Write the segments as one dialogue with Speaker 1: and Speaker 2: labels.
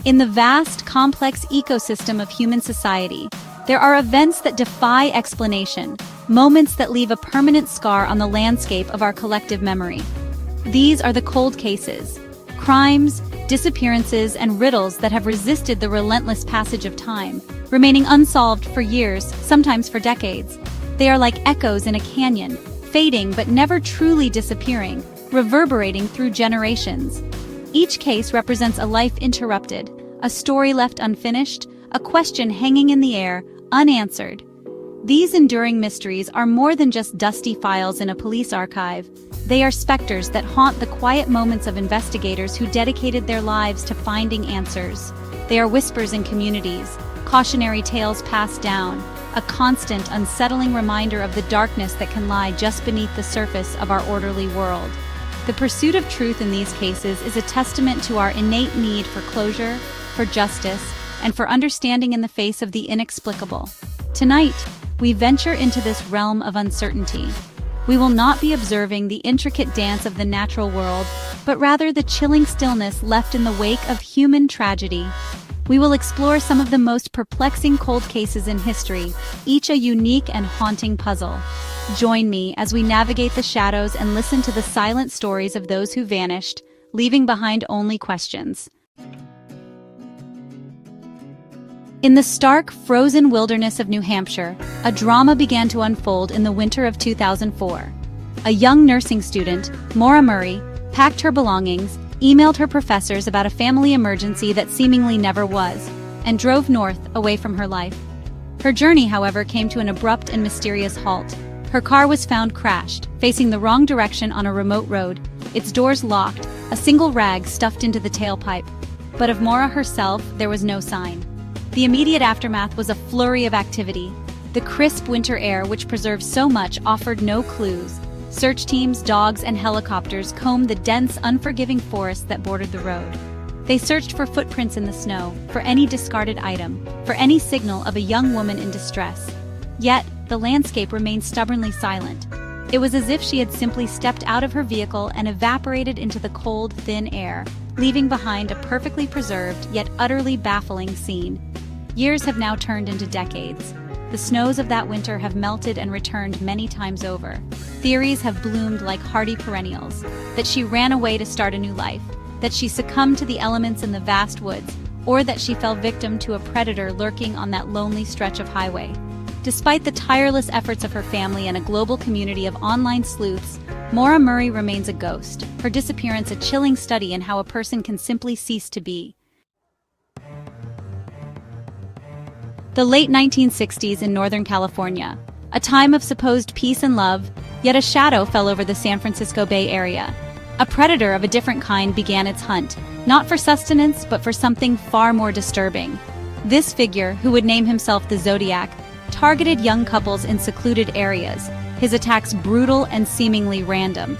Speaker 1: In the vast, complex ecosystem of human society, there are events that defy explanation, moments that leave a permanent scar on the landscape of our collective memory. These are the cold cases, crimes, disappearances, and riddles that have resisted the relentless passage of time, remaining unsolved for years, sometimes for decades. They are like echoes in a canyon, fading but never truly disappearing, reverberating through generations. Each case represents a life interrupted, a story left unfinished, a question hanging in the air, unanswered. These enduring mysteries are more than just dusty files in a police archive. They are specters that haunt the quiet moments of investigators who dedicated their lives to finding answers. They are whispers in communities, cautionary tales passed down, a constant, unsettling reminder of the darkness that can lie just beneath the surface of our orderly world. The pursuit of truth in these cases is a testament to our innate need for closure, for justice, and for understanding in the face of the inexplicable. Tonight, we venture into this realm of uncertainty. We will not be observing the intricate dance of the natural world, but rather the chilling stillness left in the wake of human tragedy. We will explore some of the most perplexing cold cases in history, each a unique and haunting puzzle. Join me as we navigate the shadows and listen to the silent stories of those who vanished, leaving behind only questions. In the stark, frozen wilderness of New Hampshire, a drama began to unfold in the winter of 2004. A young nursing student, Maura Murray, packed her belongings, emailed her professors about a family emergency that seemingly never was, and drove north away from her life. Her journey, however, came to an abrupt and mysterious halt. Her car was found crashed, facing the wrong direction on a remote road, its doors locked, a single rag stuffed into the tailpipe. But of Maura herself, there was no sign. The immediate aftermath was a flurry of activity. The crisp winter air, which preserved so much, offered no clues. Search teams, dogs, and helicopters combed the dense, unforgiving forest that bordered the road. They searched for footprints in the snow, for any discarded item, for any signal of a young woman in distress. Yet, the landscape remained stubbornly silent. It was as if she had simply stepped out of her vehicle and evaporated into the cold, thin air, leaving behind a perfectly preserved yet utterly baffling scene. Years have now turned into decades. The snows of that winter have melted and returned many times over. Theories have bloomed like hardy perennials, that she ran away to start a new life, that she succumbed to the elements in the vast woods, or that she fell victim to a predator lurking on that lonely stretch of highway. Despite the tireless efforts of her family and a global community of online sleuths, Maura Murray remains a ghost, her disappearance a chilling study in how a person can simply cease to be. The late 1960s in Northern California, a time of supposed peace and love, yet a shadow fell over the San Francisco Bay Area. A predator of a different kind began its hunt, not for sustenance, but for something far more disturbing. This figure, who would name himself the Zodiac, targeted young couples in secluded areas, his attacks brutal and seemingly random.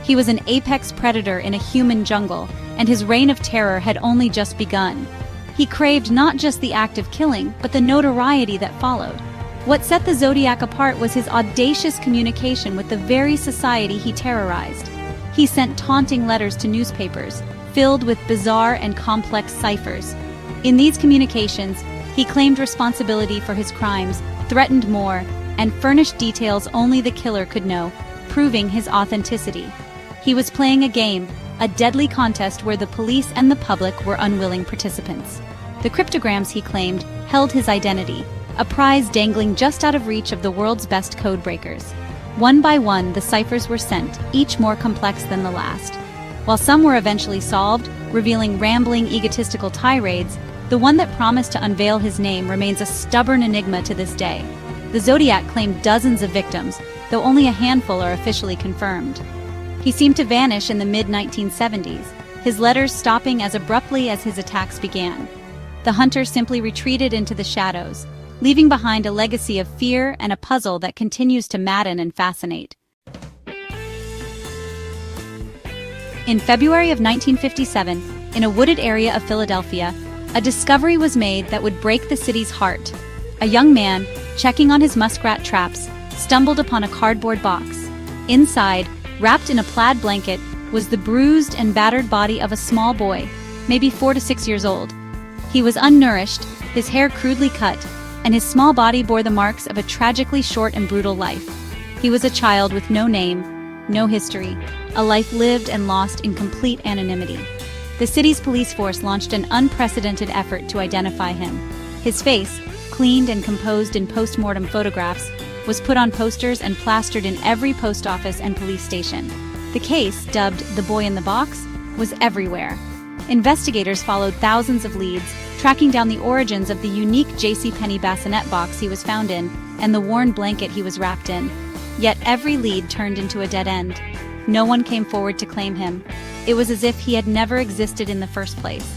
Speaker 1: He was an apex predator in a human jungle, and his reign of terror had only just begun. He craved not just the act of killing, but the notoriety that followed. What set the Zodiac apart was his audacious communication with the very society he terrorized. He sent taunting letters to newspapers, filled with bizarre and complex ciphers. In these communications, he claimed responsibility for his crimes, threatened more, and furnished details only the killer could know, proving his authenticity. He was playing a game, a deadly contest where the police and the public were unwilling participants. The cryptograms, he claimed, held his identity, a prize dangling just out of reach of the world's best codebreakers. One by one, the ciphers were sent, each more complex than the last. While some were eventually solved, revealing rambling, egotistical tirades, the one that promised to unveil his name remains a stubborn enigma to this day. The Zodiac claimed dozens of victims, though only a handful are officially confirmed. He seemed to vanish in the mid-1970s, his letters stopping as abruptly as his attacks began. The hunter simply retreated into the shadows, leaving behind a legacy of fear and a puzzle that continues to madden and fascinate. In February of 1957, in a wooded area of Philadelphia, a discovery was made that would break the city's heart. A young man, checking on his muskrat traps, stumbled upon a cardboard box. Inside, Wrapped in a plaid blanket was the bruised and battered body of a small boy, maybe 4 to 6 years old. He was unnourished, his hair crudely cut, and his small body bore the marks of a tragically short and brutal life. He was a child with no name, no history, a life lived and lost in complete anonymity. The city's police force launched an unprecedented effort to identify him. His face, cleaned and composed in post-mortem photographs, was put on posters and plastered in every post office and police station. The case, dubbed "The Boy in the Box," was everywhere. Investigators followed thousands of leads, tracking down the origins of the unique JCPenney bassinet box he was found in and the worn blanket he was wrapped in. Yet every lead turned into a dead end. No one came forward to claim him. It was as if he had never existed in the first place.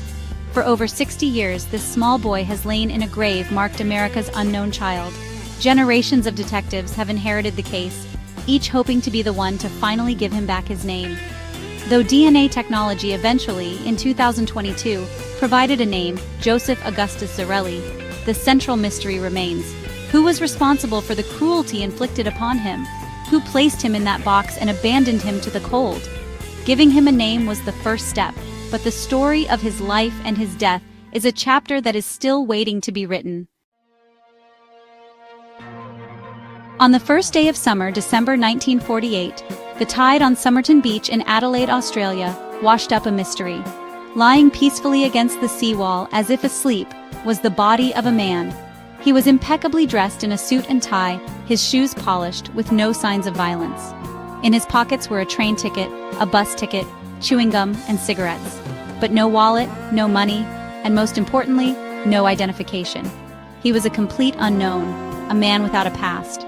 Speaker 1: For over 60 years, this small boy has lain in a grave marked America's unknown child. Generations of detectives have inherited the case, each hoping to be the one to finally give him back his name. Though DNA technology eventually, in 2022, provided a name, Joseph Augustus Zarelli, the central mystery remains. Who was responsible for the cruelty inflicted upon him? Who placed him in that box and abandoned him to the cold? Giving him a name was the first step, but the story of his life and his death is a chapter that is still waiting to be written. On the first day of summer, December 1948, the tide on Somerton Beach in Adelaide, Australia, washed up a mystery. Lying peacefully against the seawall as if asleep was the body of a man. He was impeccably dressed in a suit and tie, his shoes polished, with no signs of violence. In his pockets were a train ticket, a bus ticket, chewing gum, and cigarettes. But no wallet, no money, and most importantly, no identification. He was a complete unknown, a man without a past.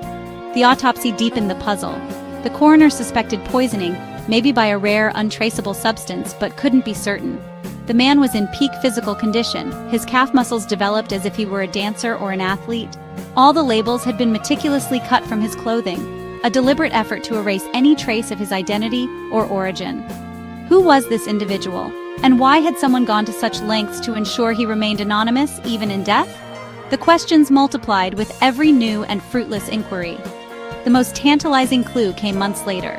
Speaker 1: The autopsy deepened the puzzle. The coroner suspected poisoning, maybe by a rare, untraceable substance, but couldn't be certain. The man was in peak physical condition, his calf muscles developed as if he were a dancer or an athlete. All the labels had been meticulously cut from his clothing, a deliberate effort to erase any trace of his identity or origin. Who was this individual, and why had someone gone to such lengths to ensure he remained anonymous even in death? The questions multiplied with every new and fruitless inquiry. The most tantalizing clue came months later.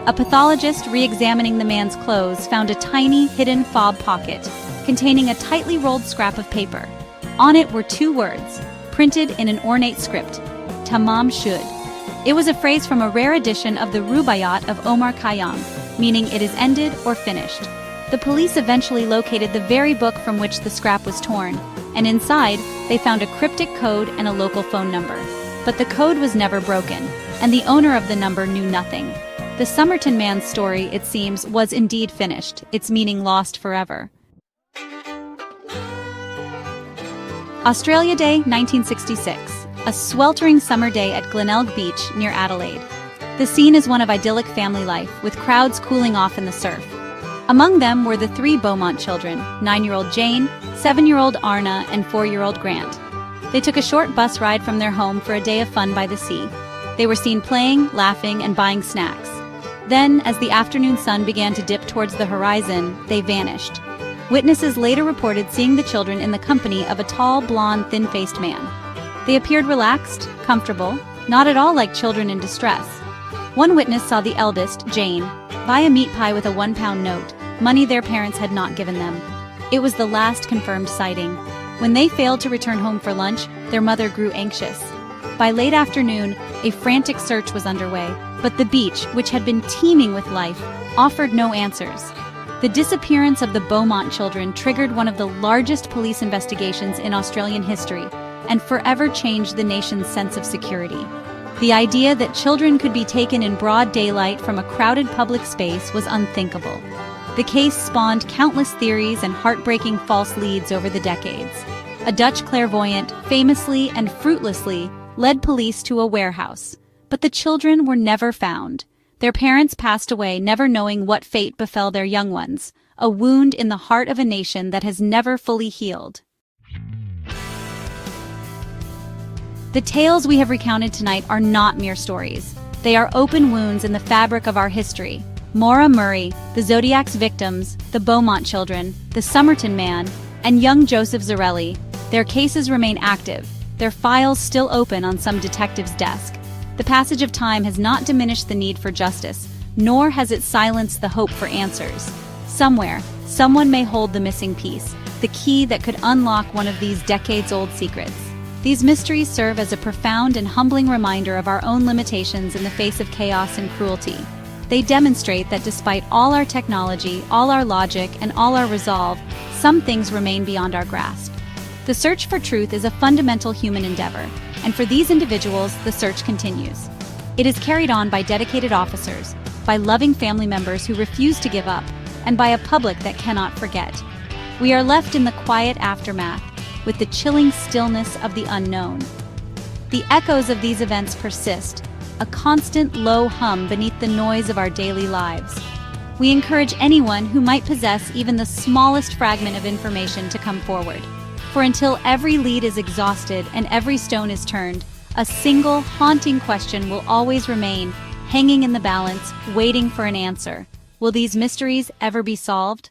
Speaker 1: A pathologist re-examining the man's clothes found a tiny, hidden fob pocket containing a tightly rolled scrap of paper. On it were 2 words, printed in an ornate script, "Tamam Shud." It was a phrase from a rare edition of the Rubaiyat of Omar Khayyam, meaning "it is ended or finished." The police eventually located the very book from which the scrap was torn, and inside, they found a cryptic code and a local phone number. But the code was never broken, and the owner of the number knew nothing. The Somerton man's story, it seems, was indeed finished, its meaning lost forever. Australia Day, 1966. A sweltering summer day at Glenelg Beach near Adelaide. The scene is one of idyllic family life, with crowds cooling off in the surf. Among them were the 3 Beaumont children, 9-year-old Jane, 7-year-old Arna, and 4-year-old Grant. They took a short bus ride from their home for a day of fun by the sea. They were seen playing, laughing, and buying snacks. Then, as the afternoon sun began to dip towards the horizon, they vanished. Witnesses later reported seeing the children in the company of a tall, blonde, thin-faced man. They appeared relaxed, comfortable, not at all like children in distress. One witness saw the eldest, Jane, buy a meat pie with a £1 note, money their parents had not given them. It was the last confirmed sighting. When they failed to return home for lunch, their mother grew anxious. By late afternoon, a frantic search was underway, but the beach, which had been teeming with life, offered no answers. The disappearance of the Beaumont children triggered one of the largest police investigations in Australian history and forever changed the nation's sense of security. The idea that children could be taken in broad daylight from a crowded public space was unthinkable. The case spawned countless theories and heartbreaking false leads over the decades. A Dutch clairvoyant famously and fruitlessly led police to a warehouse, but the children were never found. Their parents passed away never knowing what fate befell their young ones, a wound in the heart of a nation that has never fully healed. The tales we have recounted tonight are not mere stories. They are open wounds in the fabric of our history. Maura Murray, the Zodiac's victims, the Beaumont children, the Somerton man, and young Joseph Zarelli, their cases remain active, their files still open on some detective's desk. The passage of time has not diminished the need for justice, nor has it silenced the hope for answers. Somewhere, someone may hold the missing piece, the key that could unlock one of these decades-old secrets. These mysteries serve as a profound and humbling reminder of our own limitations in the face of chaos and cruelty. They demonstrate that despite all our technology, all our logic, and all our resolve, some things remain beyond our grasp. The search for truth is a fundamental human endeavor, and for these individuals, the search continues. It is carried on by dedicated officers, by loving family members who refuse to give up, and by a public that cannot forget. We are left in the quiet aftermath, with the chilling stillness of the unknown. The echoes of these events persist, a constant low hum beneath the noise of our daily lives. We encourage anyone who might possess even the smallest fragment of information to come forward. For until every lead is exhausted and every stone is turned, a single haunting question will always remain, hanging in the balance, waiting for an answer. Will these mysteries ever be solved?